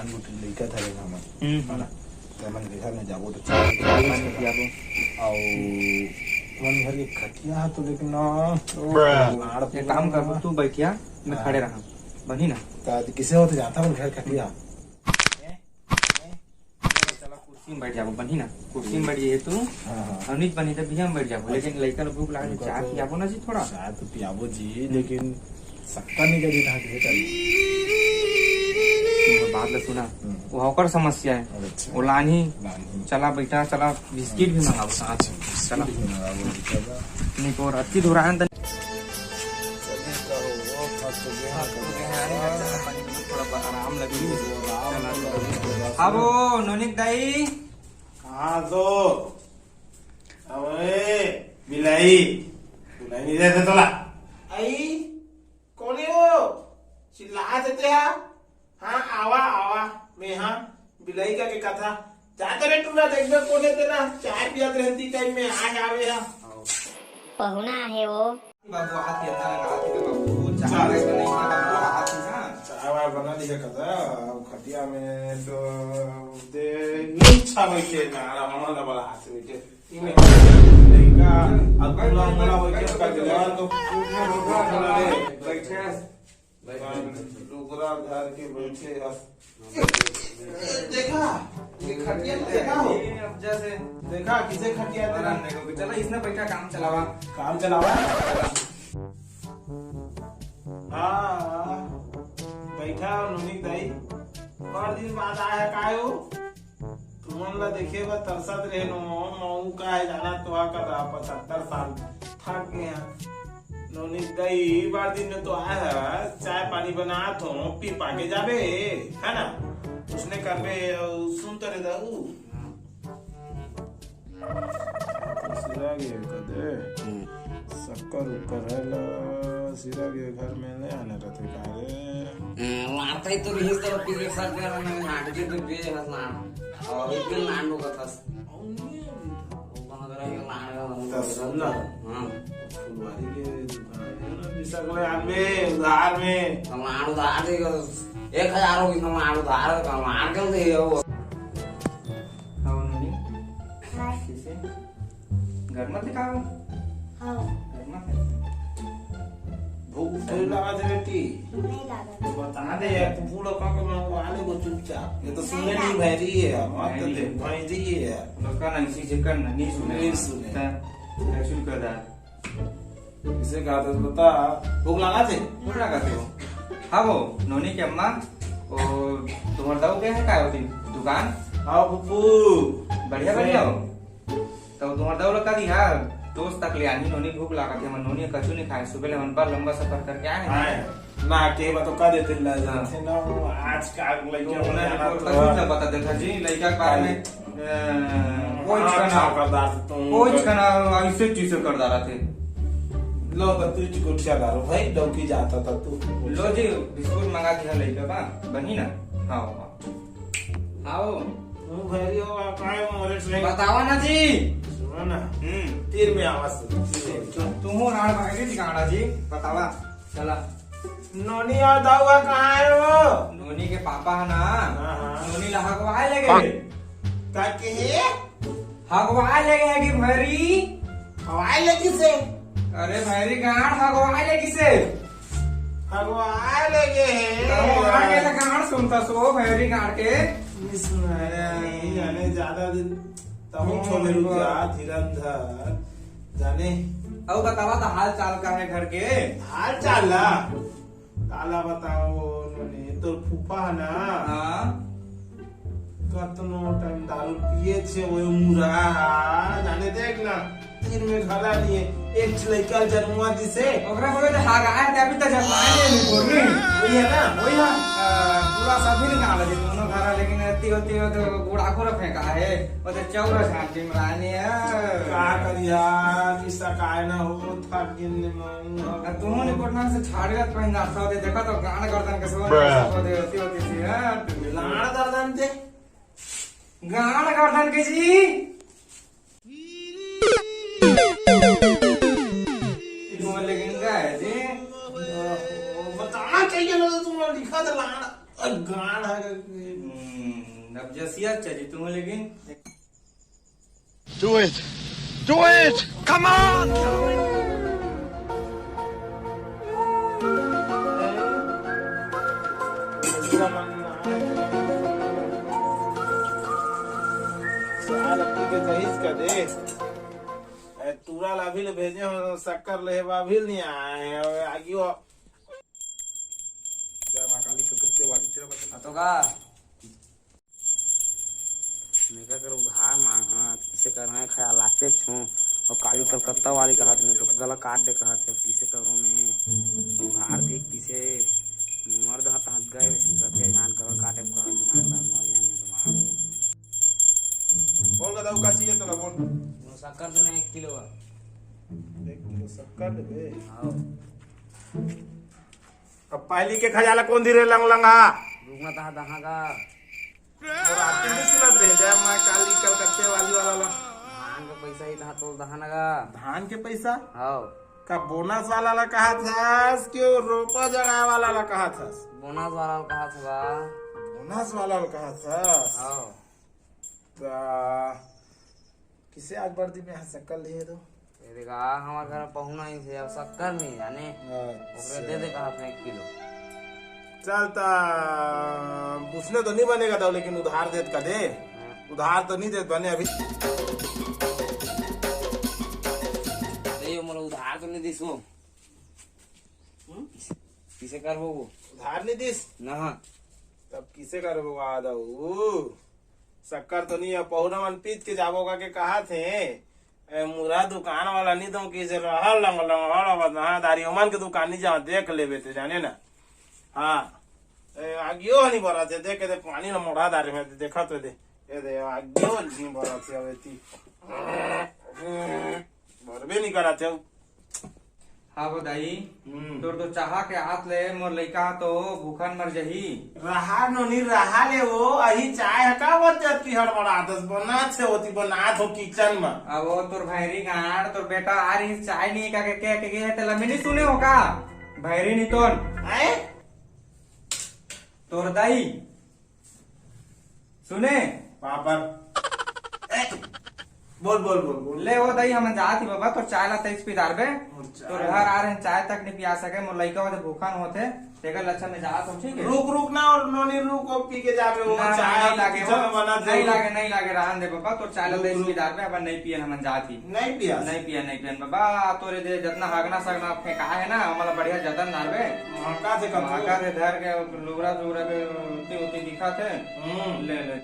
नान गुटी लइका था रे हमन है ना तो मन के घर में जाबो तो चाय पियाबो और मन घर के खटिया तो लेकिन ना ये काम कर तू बैठिया मैं खड़े रहा बनी ना तो किसे होते जाता हूं घर खटिया कुर्सी में बैठ जाबो बनी ना कुर्सी में बैठ जाइए तू अनित बनी तो भैया में बैठ जाबो लेकिन लड़का भूख लगा चाय पियाबो ना जी थोड़ा चाय तो पियाबो जी लेकिन सकता नहीं कभी था किसे चल बात ला सुना वो होकर समस्या है वो लानी चला बेटा चला बिस्किट भी मंगाओ साथ चला नहीं को राती दुरान थोड़ा आराम लगी अब नोनिक दाई कहाँ तो अबे बिलाई बिलाई नहीं देते तोला आई कौन है वो चिल्ला देते हैं हाँ आवा आवा मैं हाँ बिलाई का क्या कथा जाते रहे टूना देखने को देते ना चाय पियाते रहती टाइम में आए आवे हाँ पहुना है वो बाबू हाथ येता ना हाथ के बाबू चाय नहीं है बाबू हाथ ना चाय वाय बना दी का कथा खटिया में तो दे नीचा बैठे ना हमारा बड़ा हाथ बैठे इमे लड़का अब लोग बड़ा बैठे का दिला तो बैठे डोगरा घर के बैठे देखा ये खटिया देखा हो अब जैसे देखा किसे खटिया तेरा देखो चला इसने बैठा काम चलावा हाँ बैठा नोनिक दाई और दिन बाद आया काहे हो तुमन ला देखे बा तरसत रहे नो मऊ का है जाना तो का 75 साल थक गया नोनिक दाई बार दिन में तो आया है चाय पानी बना तो पी पाके जाबे है ना उसने कर में सुन तो रे दाऊ सिरा गए कदे शक्कर ऊपर है ला सिरा के घर में नहीं आने रहते कारे वार्ता ही तो रही तो पिछले साल के ना नाट के तो बे हसना और एक दिन नांडो का था वहां जरा ये नांडो सुनना हां फुलवारी के दुकान है बिसगले आमे उधार में नांडो उधार दे 1000 हो गई नांडो उधार का मार के दे वो हां नोनी किसे घर में दिखाओ हाँ घर में भूख तो लगा दे बेटी नहीं लगा बता दे यार तू लोग का मंगवाने को चुपचाप ये तो सुनने नहीं भैरी है मत दे भैरी है लोका नहीं से करना नहीं सुने नहीं सुने कैसे कर रहा किसे कहा था बता भूख लगा थे भूख लगा थे वो हाँ वो नोनी की अम्मा और तुम्हारा दाऊ क्या है क्या होती दुकान आओ पप्पू बढ़िया बढ़िया हो तो तुम्हारा दाऊ लगा दी हाँ दोस्त तक ले आनी नोनी भूख लगा थी नोनी कचू नहीं खाए सुबह ले पर लंबा सफर करके आए ना के बा तो का देते ला जाते ना आज का लड़का उन्हें तो बता देता जी लड़का के बारे में कोई खाना ऐसे चीज कर रहा थे लो तो तू चिकोटिया दारो भाई डौकी जाता था तू लो जी बिस्कुट मंगा दिया लड़का बा बनी ना हाँ आओ तू भैरी हो काय मोरे से बताओ ना जी सुनो ना तीर में आवाज तुम हो नाड़ भागे जी गाड़ा जी बतावा चला नोनी और दाऊआ कहाँ है वो नोनी के पापा है ना नोनी ला हगवाए लगे ताकि हगवाए लगे है कि भैरी हवाई लगी से अरे भैरी गाड़ हगवाए लगी से हवाई लगे गाड़ के तो गाड़ सुनता सो भैरी गाड़ के जाने ज्यादा दिन तब छोले रुका धीरंधर जाने अब बतावा तो हाल चाल का है घर के हाल चाल काला बताओ नोनी तो फूफा है ना हाँ कतनो टाइम दारू पिए छे वो मुरा जाने देख ना तीन में घरा लिए एक लड़का जन्मवा दिसे ओकरा बोले तो हागाए ते अभी तक जमाए नहीं बोलनी वही है ना वही हां पूरा सभी निकाल दे दोनों घरा लेकिन अति होती हो तो गुड़ा को फेंका है वो तो चौरा झांटी मरानी है का करिया किसा काय ना हो था गिन में तुमने कोटना से छाड़गत पहिना था दे देखा तो गान गर्दन के सो दे होती होती थी हां लाड़ गर्दन दे गान गर्दन के जी लेकिन गए जी बताना चाहिए ना तुम लिखा था लाड़ गान है नवजसिया चाहिए तुम्हें लेकिन Do it! Do it! Come on! दूसरा मांगना है। साल अपनी के दहीज का दे तूरा ला भी ले भेजे हो शक्कर ले भी नहीं आए और आगे वो जय मां काली कलकत्ते वाली तेरा बता तो का मैं क्या करूँ उधार मांगा किसे कर रहे हैं ख्याल आते छूं और काली कलकत्ता वाली कहा तुमने तो गला काट दे कहा थे किसे करूँ मैं उधार देख किसे मर्द हाथ हाथ गए रखे जान गला काटे कहा जान मर जाएंगे तुम्हारा बोल का का चाहिए तो बोल शक्कर देना 1 किलो 1 किलो शक्कर दे आओ अब पहली के खजाला कौन धीरे लंग लंगा रुकना था दहा का और आते नहीं सुनत रहे जय मां काली कलकत्ते वाली वाला धान का पैसा ही था तो दहा का धान के पैसा आओ का बोनस वाला ला कहा था क्यों रोपा जगह वाला ला कहा था बोनस वाला कहा था बोनस वाला ला कहा था आओ किसे आज वर्दी में शक्कर लिए दो ये देखा हमारे घर में पहुना ही थे अब शक्कर नहीं जाने ओकरे दे दे कहा था 1 किलो चलता उसने तो नहीं बनेगा था लेकिन उधार देत का दे उधार तो नहीं देत बने अभी ये मोर उधार तो नहीं दिसो किसे करबो उधार नहीं दिस ना तब किसे करबो आदा शक्कर तो नहीं है पहुना मन पीत के जाबोगा के कहा थे मुरा दुकान वाला नहीं तो किसे रहल लंग लंग दारी ओमन के दुकान नहीं जाओ देख लेबे ते जाने ना हाँ आगियो नहीं भरा थे देख दे पानी ना मोड़ा दारी में देखा तो दे ये दे आगियो नहीं भरा थे अब इतनी भरबे नहीं करा थे हाँ बदाई तोर तो चाहा के हाथ ले मोर लइका तो भूखन मर जही रहा नो नहीं रहा ले वो अही चाय का वजह की हड़बड़ा दस बना छे होती बना तो किचन में अब वो तोर भैरी गाड़ तोर बेटा आ रही चाय नहीं का के ते लम्बी नहीं सुने हो का भैरी नहीं हैं तोर दाई सुने पापर बोल बोल बोल बोल ले वो दाई हम जात ही बाबा तो चाय ला तेज पिदार बे तो घर आ रहे चाय तक नहीं पिया सके मोर लइका होते भूखन होते तेकर लक्षण में जात हो ठीक है रुक रुक ना और नोनी रुक और पी के जावे वो चाय नहीं लागे किचन में बना दे नहीं लागे रहन दे बाबा तो चाय ला तेज पिदार बे अब नहीं पियन हम जात ही नहीं पिया नहीं पियन बाबा तोरे दे जितना हागना सगना फेंका है ना हमारा बढ़िया जतन नारबे मका से कम माका से धर के लुगरा के उती दिखा थे ले ले